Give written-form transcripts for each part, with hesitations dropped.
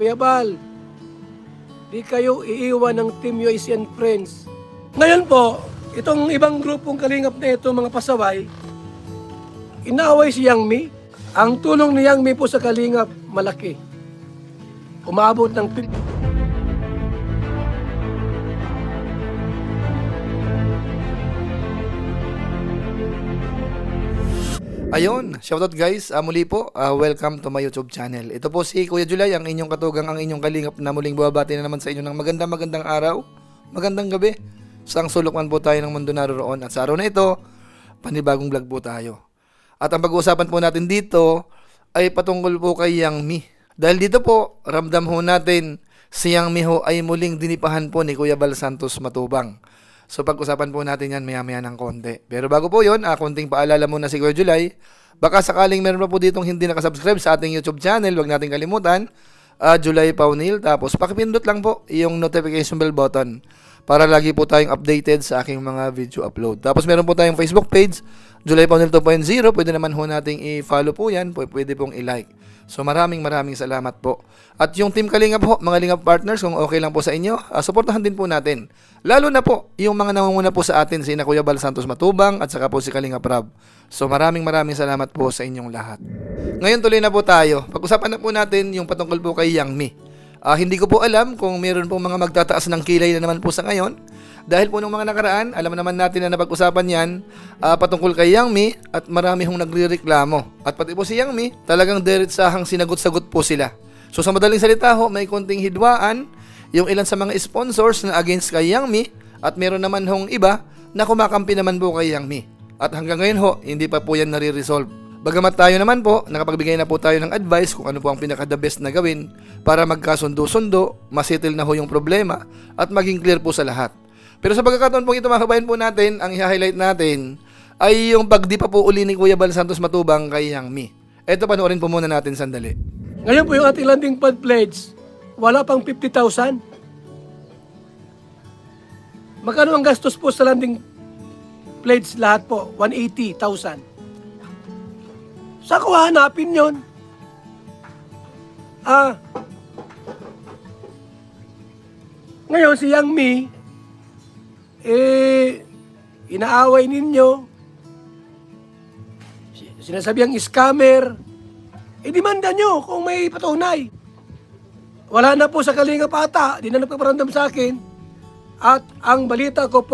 Kuya Bal, di kayo iiwan ng Team UAC and Friends. Ngayon po, itong ibang grupong kalingap na ito, mga pasaway, inaaway si Yang Mi. Ang tulong ni Yang Mi po sa kalingap, malaki. Umabot ng Ayun, shoutout guys, muli po, welcome to my YouTube channel. Ito po si Kuya Julay, ang inyong katugang, ang inyong kalingap na muling bumabati na naman sa inyo ng magandang araw, magandang gabi. Saang sulok man po tayo ng mundo naroon. At sa araw na ito, panibagong vlog po tayo. At ang pag-uusapan po natin dito ay patungkol po kay Yang Mi. Dahil dito po, ramdam ho natin si Yang Mi ho ay muling dinipahan po ni Kuya Bal Santos Matubang. So pag-usapan po natin yan maya-maya ng konti. Pero bago po yun, konting paalala muna si Kuya Julay. Baka sakaling meron pa po ditong hindi nakasubscribe sa ating YouTube channel, huwag natin kalimutan, Julay Paunil. Tapos pakipindot lang po yung notification bell button para lagi po tayong updated sa aking mga video upload. Tapos meron po tayong Facebook page, Julay Paunil 2.0. Pwede naman ho nating i-follow po yan, pwede pong i-like. So maraming salamat po. At yung Team Kalingap po, mga Lingap partners, kung okay lang po sa inyo, suportahan din po natin. Lalo na po, yung mga nangunguna po sa atin, si Kuya Bal Santos Matubang at saka po si Kalingap Rab. So maraming salamat po sa inyong lahat. Ngayon tuloy na po tayo. Pag-usapan na po natin yung patungkol po kay Yang Mi. Hindi ko po alam kung meron po mga magtataas ng kilay na naman po sa ngayon. Dahil po nung mga nakaraan, alam naman natin na napag-usapan yan patungkol kay Yang Mi at marami hong nagre-reklamo. At pati po si Yang Mi, talagang diretsahang sinagot-sagot po sila. So sa madaling salita ho, may konting hidwaan yung ilan sa mga sponsors na against kay Yang Mi at meron naman hong iba na kumakampi naman po kay Yang Mi. At hanggang ngayon ho, hindi pa po yan nare-resolve. Bagamat tayo naman po, nakapagbigay na po tayo ng advice kung ano po ang pinaka-the best na gawin para magkasundo-sundo, masettle na ho yung problema at maging clear po sa lahat. Pero sa pagkakataon po ito mga kabayan po natin, ang i-highlight natin ay yung pagdi pa po uli ni Kuya Bal Santos Matubang kay Yang Mi. Ito, panoorin po muna natin sandali. Ngayon po yung ating landing pad pledge, wala pang 50,000. Magkano ang gastos po sa landing pledge lahat po? 180,000. Saan ko hanapin yun? Ngayon si Yang Mi, inaaway ninyo, sinasabihang scammer, demanda nyo kung may patunay. Wala na po sa Kalingap ata, di na nagpaparamdam sa akin. At ang balita ko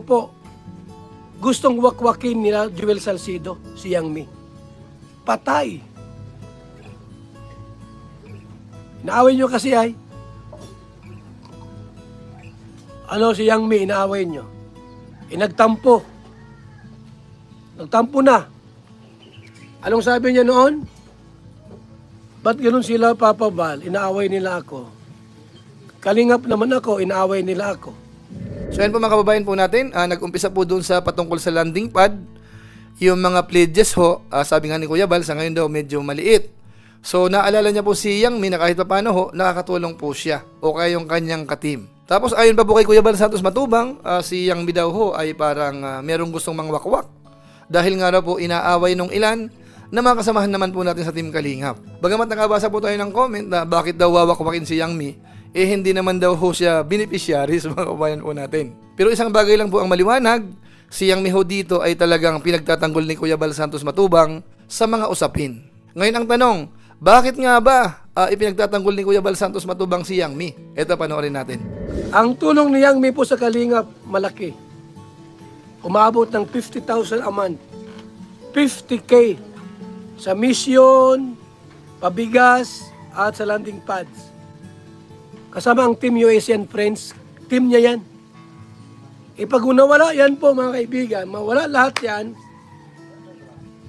po, gustong wakwakin nila Joel Salcido, si Yang Mi. Patay. Inaaway nyo kasi ay, si Yang Mi, inaaway nyo. Nagtampo na. Anong sabi niya noon? Ba't ganoon sila, Papa Bal? Inaaway nila ako. Kalingap naman ako, inaaway nila ako. So yan po mga kababayan po natin, nag-umpisa po doon sa patungkol sa landing pad. Yung mga pledges ho, sabi nga ni Kuya Bal, sa ngayon daw medyo maliit. So naalala niya po si Yang Mi na kahit pa paano ho, nakakatulong po siya o kaya yung kanyang ka-team. Tapos ayon pa po kay Kuya Bal Santos Matubang, si Yang Mi daw ho ay parang merong gustong mangwakwak. Dahil nga raw po inaaway nung ilan na mga kasamahan naman po natin sa Team Kalingap. Bagamat nakabasa po tayo ng comment na bakit daw wawakwakin si Yang Mi, hindi naman daw ho siya beneficiary sa mga kabayan po natin. Pero isang bagay lang po ang maliwanag, si Yang Mi ho dito ay talagang pinagtatanggol ni Kuya Bal Santos Matubang sa mga usapin. Ngayon ang tanong, bakit nga ba ipinagtatanggol ni Kuya Bal Santos Matubang si Yang Mi? Ito, panoorin natin. Ang tulong ni Yang Mi po sa Kalingap, malaki. Umabot ng 50,000 a month. 50K sa mission, pabigas, at sa landing pads. Kasama ang Team UAC and Friends, team niya yan. Pag nawala yan po mga kaibigan, mawala lahat yan,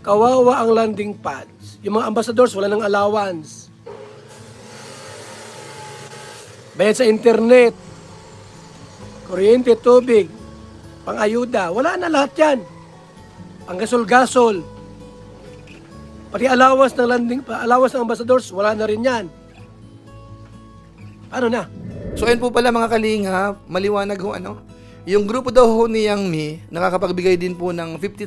kawawa ang landing pads. Yung mga ambassadors, wala ng allowance. Bayad sa internet, kuryente, tubig, pang-ayuda, wala na lahat yan. Pang-gasol-gasol. Pati allowance ng ambassadors, wala na rin yan. Ano na? So ayun po pala mga kalingap, maliwanag ho Yung grupo daw ho ni Yang Mi, nakakapagbigay din po ng 50,000.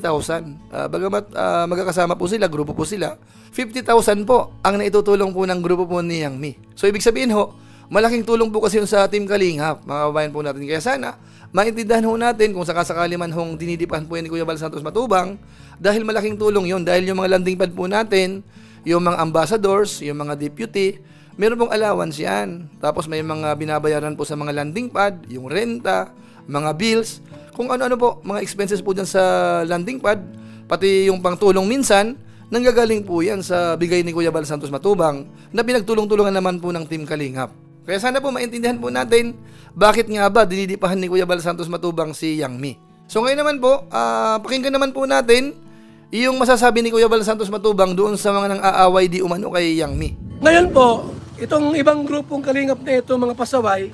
Bagamat magkakasama po sila, grupo po sila, 50,000 po ang naitutulong po ng grupo po ni Yang Mi. So ibig sabihin ho, malaking tulong po kasi yun sa Team Kalingap, mga kabayan po natin. Kaya sana, maintindihan ho natin kung sakasakali man hong dinidipahan po yan ni Kuya Bal Santos Matubang, dahil malaking tulong yun, dahil yung mga landing pad po natin, yung mga ambassadors, yung mga deputy, meron pong allowance yan. Tapos may mga binabayaran po sa mga landing pad, yung renta, mga bills, kung ano-ano po, mga expenses po dyan sa landing pad, pati yung pangtulong minsan, nanggagaling po yan sa bigay ni Kuya Bal Santos Matubang na pinagtulong-tulungan naman po ng Team Kalingap. Kaya sana po maintindihan po natin bakit nga ba dinidipahan ni Kuya Bal Santos Matubang si Yang Mi. So ngayon naman po, pakinggan naman po natin yung masasabi ni Kuya Bal Santos Matubang doon sa mga nang-aaway di umano kay Yang Mi. Ngayon po, itong ibang grupong kalingap na ito, mga pasaway,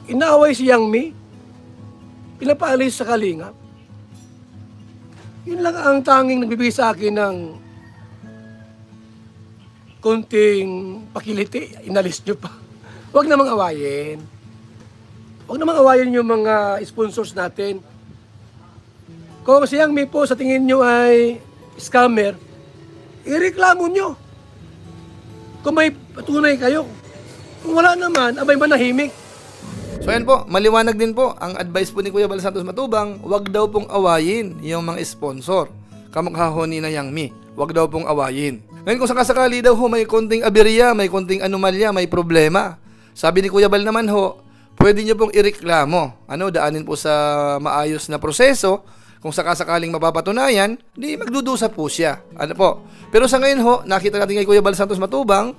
inaaway si Yang Mi, pinapaalis sa kalingap. Yun lang ang tanging nagbibigay sa akin ng konting pakiliti. Inalis nyo pa. Huwag namang awayin. Huwag namang awayin yung mga sponsors natin. Kung si Yang Mi po sa tingin nyo ay scammer, ireklamo nyo. Kung may patunay kayo. Kung wala naman, abay manahimik. So yan po, maliwanag din po ang advice po ni Kuya Bal Santos Matubang, wag daw pong awayin yung mga sponsor. Kamukha ho ni na Yang Mi, wag daw pong awayin. Ngayon kung sakasakali daw ho may konting aberya, may konting anomalya, may problema, sabi ni Kuya Bal naman ho, pwede nyo pong ireklamo. Daanin po sa maayos na proseso. Kung sakasakaling mapapatunayan, di magdudusa po siya. Pero sa ngayon ho, nakita natin kay Kuya Bal Santos Matubang,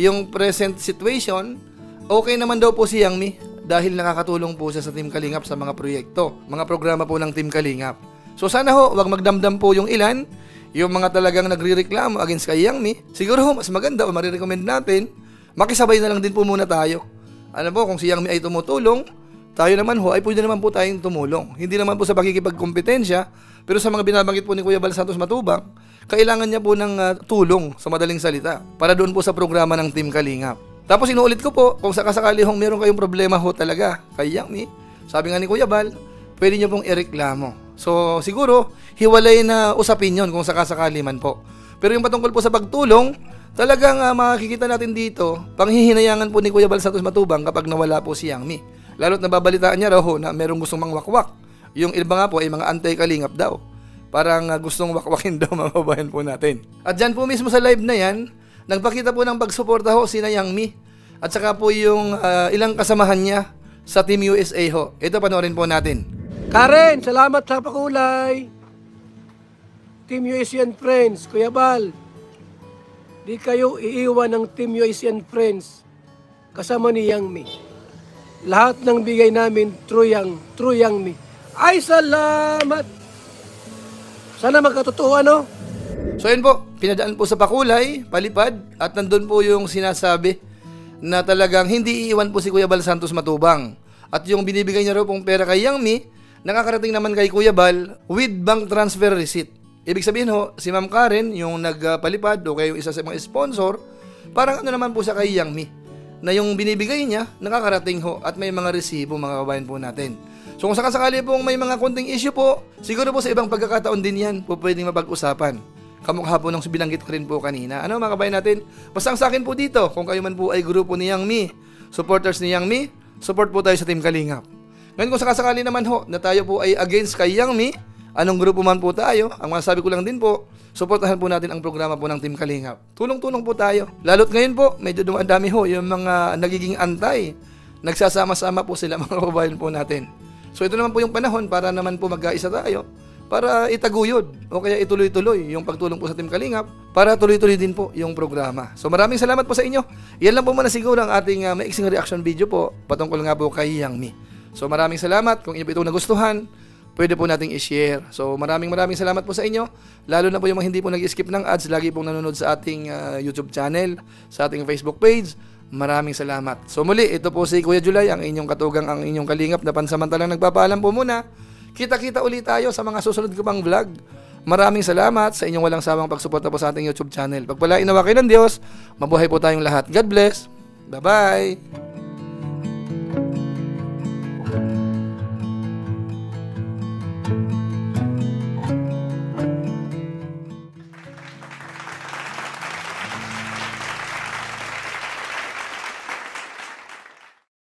yung present situation, okay naman daw po si Yang Mi dahil nakakatulong po siya sa Team Kalingap sa mga proyekto, mga programa po ng Team Kalingap. So sana ho, wag magdamdam po yung ilan, yung mga talagang nagrereklamo against kay Yang Mi. Siguro ho, mas maganda o marirecommend natin, makisabay na lang din po muna tayo. Kung si Yang Mi ay tumutulong, tayo naman ho, ay pwede naman po tayong tumulong. Hindi naman po sa pakikipagkompetensya, pero sa mga binabanggit po ni Kuya Bal Santos Matubang, kailangan niya po ng tulong sa madaling salita para doon po sa programa ng Team Kalingap. Tapos inuulit ko po, kung sakasakali hong meron kayong problema ho talaga kay Yang Mi, sabi nga ni Kuya Bal, pwede niyo pong ireklamo. So siguro, hiwalay na usapin yun kung sakasakali man po. Pero yung patungkol po sa pagtulong, talagang makikita natin dito, panghihinayangan po ni Kuya Bal Santos Matubang kapag nawala po si Yang Mi. Lalo't nababalitaan niya raw ho na merong gustong mangwakwak. Yung iba nga po ay mga anti-kalingap daw. Parang gustong wakwakin daw mga kabayan po natin. At dyan po mismo sa live na yan, nagpakita po ng pagsuporta ho si Yang Mi. At saka po yung ilang kasamahan niya sa Team USA ho. Ito panoorin po natin. Karen, salamat sa pakulay. Team USA and Friends, Kuya Bal. Di kayo iiwan ng Team USA and Friends kasama ni Yang Mi. Lahat ng bigay namin, true Yang Mi. Ay, salamat! Sana magkatotoo, ano? So yun po, pinadaan po sa pakulay, palipad, at nandun po yung sinasabi na talagang hindi iiwan po si Kuya Bal Santos Matubang. At yung binibigay niya raw pong pera kay Yang Mi, nakakarating naman kay Kuya Bal with bank transfer receipt. Ibig sabihin ho, si Ma'am Karen, yung nagpalipad o kayo isa sa mga sponsor, parang naman po siya kay Yang Mi, na yung binibigay niya, nakakarating ho at may mga resibo mga kabayan po natin. So kung sakasakali pong may mga konting issue po, siguro po sa ibang pagkakataon din yan po pwedeng mapag-usapan. Kamukha po nung binanggit ko rin po kanina. Mga kabayan natin, basta ang sa akin po dito, kung kayo man po ay grupo ni Yang Mi, supporters ni Yang Mi, support po tayo sa Team Kalingap. Ngayon kung sakasakali naman ho na tayo po ay against kay Yang Mi, anong grupo man po tayo, ang masasabi ko lang din po, suportahan po natin ang programa po ng Team Kalingap. Tulong-tulong po tayo. Lalo't ngayon po, medyo dumadami ho yung mga nagiging antay. Nagsasama-sama po sila mga kabayan po natin. So ito naman po yung panahon para naman po mag-aisa tayo para itaguyod o kaya ituloy-tuloy yung pagtulong po sa Team Kalingap para tuloy-tuloy din po yung programa. So maraming salamat po sa inyo. Yan lang po muna siguro ang ating maiksing reaction video po patungkol nga po kay Yang Mi. So maraming salamat. Kung inyo po itong nagustuhan, pwede po nating i-share. So maraming salamat po sa inyo. Lalo na po yung mga hindi po nag-skip ng ads, lagi pong nanonood sa ating YouTube channel, sa ating Facebook page. Maraming salamat. So muli, ito po si Kuya Julay, ang inyong katugang, ang inyong kalingap na pansamantalang nagpapaalam po muna. Kita-kita ulit tayo sa mga susunod ko pang vlog. Maraming salamat sa inyong walang sawang pagsuporta po sa ating YouTube channel. Pagpalain nawa kayo ng Diyos, mabuhay po tayong lahat. God bless. Bye-bye.